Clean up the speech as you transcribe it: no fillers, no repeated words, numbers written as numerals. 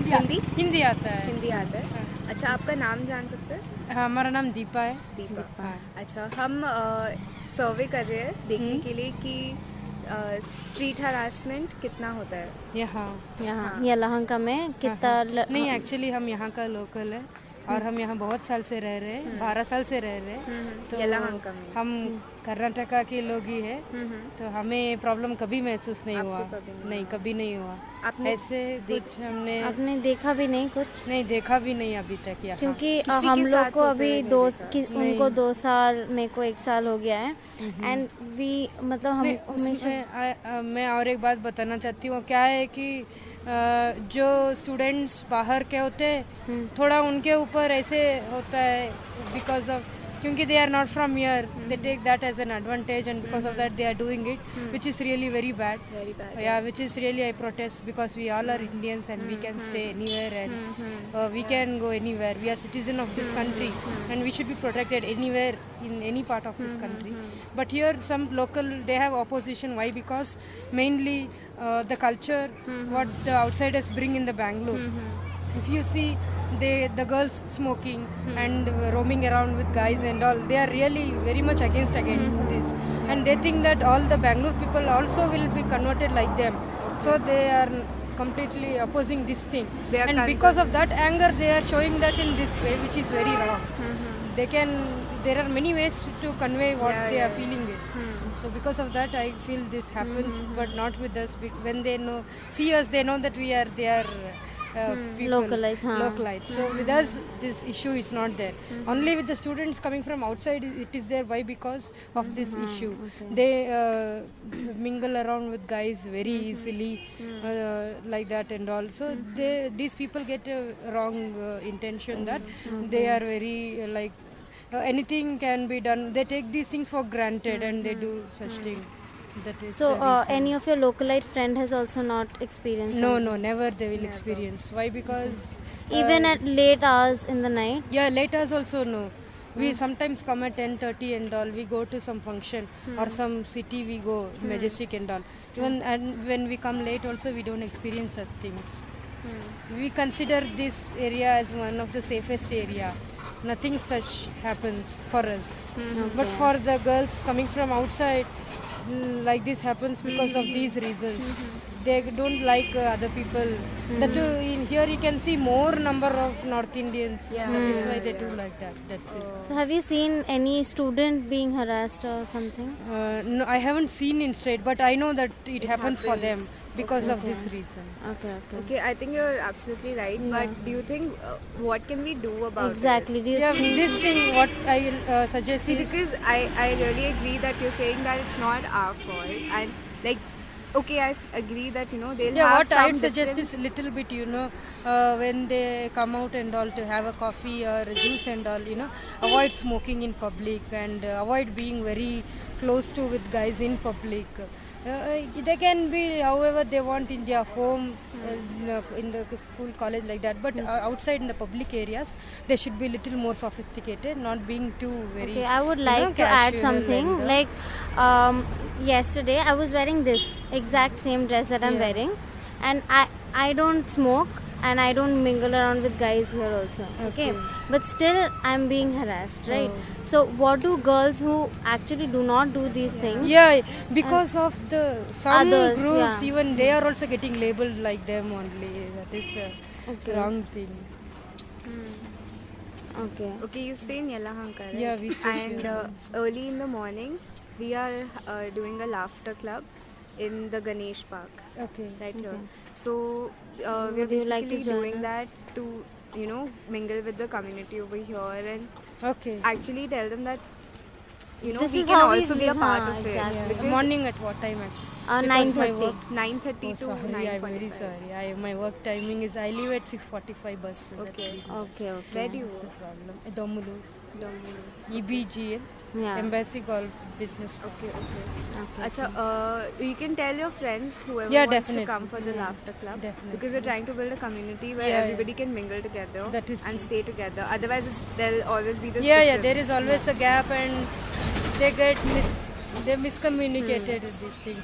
हिंदी हिंदी आता है। हिंदी आता है। अच्छा, आपका नाम जान सकते हैं? हमारा नाम दीपा है। दीपा। हाँ। अच्छा, हम सर्वे कर रहे हैं देखने के लिए कि स्ट्रीट हरासमेंट कितना होता है यहाँ हाँ। यलहंका में कितना नहीं, एक्चुअली हम यहाँ का लोकल है और हम यहाँ बहुत साल से रह रहे हैं, 12 साल से रह रहे हैं। तो यलहंका में हम कर्नाटका के लोग ही है, तो हमें प्रॉब्लम कभी महसूस नहीं हुआ। नहीं, कभी नहीं हुआ। ऐसे कुछ हमने आपने देखा भी नहीं? कुछ नहीं देखा भी नहीं अभी तक यहाँ, क्योंकि हम लोग को अभी उनको 2 साल, मेरे को 1 साल हो गया है। एंड वी मतलब हम हमेशा मैं और एक बात बताना चाहती हूँ। क्या है कि जो स्टूडेंट्स बाहर के होते हैं, थोड़ा उनके ऊपर ऐसे होता है बिकॉज ऑफ, क्योंकि they are not from here, they take that as an advantage and because of that they are doing it, which is really very bad. Yeah, which is really I protest, because we all are Indians and we can stay anywhere and we can go anywhere. We are citizen of this country and we should be protected anywhere in any part of this country. But here some local, they have opposition. Why? Because mainly the culture what the outsiders bring in the Bangalore. If you see the girls smoking and roaming around with guys and all, they are really very much against this, and they think that all the Bangalore people also will be converted like them, so they are completely opposing this thing, and because of that anger they are showing that in this way, which is very wrong. There are many ways to convey what they are feeling is. So because of that I feel this happens, but not with us. When they see us, they know that they are localized. So with us this issue is not there. Only with the students coming from outside it is there. Why? Because of this issue. They mingle around with guys very easily, like that and all. So these people get a wrong intention that they are very anything can be done. They take these things for granted and they do such thing. That is so any of your localite friend has also not experienced? No, never they will experience. Why? Because even at late hours in the night? Yeah, late hours also no. We sometimes come at 10:30 and all. We go to some function or some city, we go Majestic and all. Even and when we come late also, we don't experience such things. We consider this area as one of the safest area. Nothing such happens for us. But for the girls coming from outside, like this happens because of these reasons. They don't like other people. That in here you can see more number of North Indians. That is why they do like that. That's it. So have you seen any student being harassed or something? No, I haven't seen in straight, but I know that it happens for them because of this reason. Okay, I think you're absolutely right. But do you think what can we do about exactly? it? Do you think this thing what I suggest is, because I really agree that you're saying that it's not our fault, and like okay, I agree that they'll have what some I'd suggest is little bit when they come out and all to have a coffee or a juice and all, avoid smoking in public and avoid being very close to with guys in public. They can be however they want in their home, in the school, college, like that, but outside in the public areas they should be little more sophisticated, not being too very. Okay, I would like to add something. Like yesterday I was wearing this exact same dress that I'm wearing, and I don't smoke and I don't mingle around with guys here also. Okay, but still I'm being harassed, right? So what do girls who actually do not do these things? Yeah, because of the some others, groups, even they are also getting labeled like them only. That is a wrong thing. Okay, you stay in Yelahanka, right? Yeah, we stay and early in the morning we are doing a laughter club in the Ganesh Park. Okay. Right here. So we are basically doing that to mingle with the community over here and actually tell them that we can also be a part of it. Because morning at what time actually? 9:30. 9:30 to 9:45. I'm very sorry. My work timing is I leave at 6:45 bus. Okay. Where do you work? Domulu. EBGL. Embassy Golf Business. Okay. Acha, you can tell your friends whoever wants to come for the laughter club, because we're trying to build a community where everybody can mingle together and stay together. Otherwise, there'll always be this. Yeah. There is always a gap, and they get miscommunicated with these things.